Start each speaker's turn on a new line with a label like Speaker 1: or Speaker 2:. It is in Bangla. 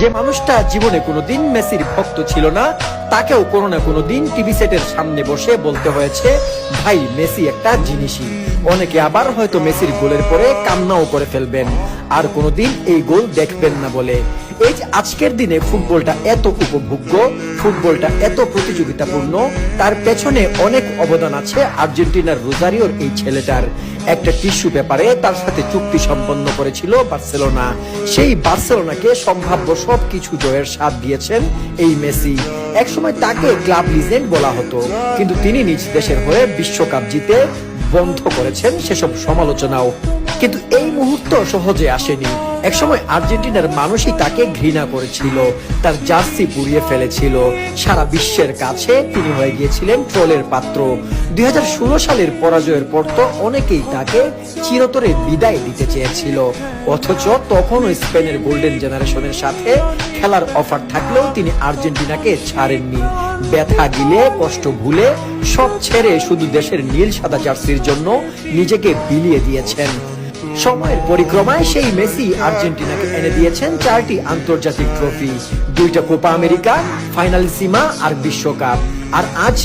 Speaker 1: যে মানুষটা জীবনে কোনোদিন মেসির ভক্ত ছিল না, তাকেও কোনো না কোনো দিন টিভি সেটের সামনে বসে বলতে হয়েছে, ভাই মেসি একটা জিনিসই। অনেকে আবার হয়তো মেসির গোলের পরে কান্নাও করে ফেলবেন, আর কোনোদিন এই গোল দেখবেন না বলে। এই যে আজকের দিনে ফুটবলটা এত উপভোগ্য, ফুটবলটা এত প্রতিযোগিতাপূর্ণ, তার পেছনে অনেক অবদান আছে আর্জেন্টিনার রোজারিওর এই ছেলেটার। একটা টিস্যু পেপারে তার সাথে চুক্তি সম্পন্ন করেছিল বার্সেলোনা। সেই বার্সেলোনাকে সম্ভাব্য সবকিছু জয়ের স্বাদ দিয়েছেন এই মেসি। একসময় তাকে ক্লাব লিজেন্ড বলা হতো, কিন্তু তিনি নিজ দেশের হয়ে বিশ্বকাপ জিতে বন্ধ করেছেন সেসব সমালোচনাও। কিন্তু এই মুহূর্ত সহজে আসেনি। একসময় আর্জেন্টিনার মানুষই তাকে ঘৃণা করেছিল, তার জার্সি পুড়িয়ে ফেলেছিল। সারা বিশ্বের কাছে তিনি হয়ে গিয়েছিলেন ট্রোলের পাত্র। 2016 সালের পরাজয়ের পর তো অনেকেই তাকে চিরতরে বিদায় দিতে চেয়েছিল, অথচ তখনও স্পেনের গোল্ডেন জেনারেশনের সাথে খেলার অফার থাকলেও তিনি আর্জেন্টিনাকে ছাড়েননি। ব্যথা গিলে, কষ্ট ভুলে, সব ছেড়ে শুধু দেশের নীল সাদা জার্সির জন্য নিজেকে বিলিয়ে দিয়েছেন। সময়ের পরিক্রমায় সেই মেসি আর্জেন্টিনাকে এনে দিয়েছেন 4টি আন্তর্জাতিক ট্রফি, 2টা কোপা আমেরিকা, ফাইনালিসিমা আর বিশ্বকাপ। আর আজ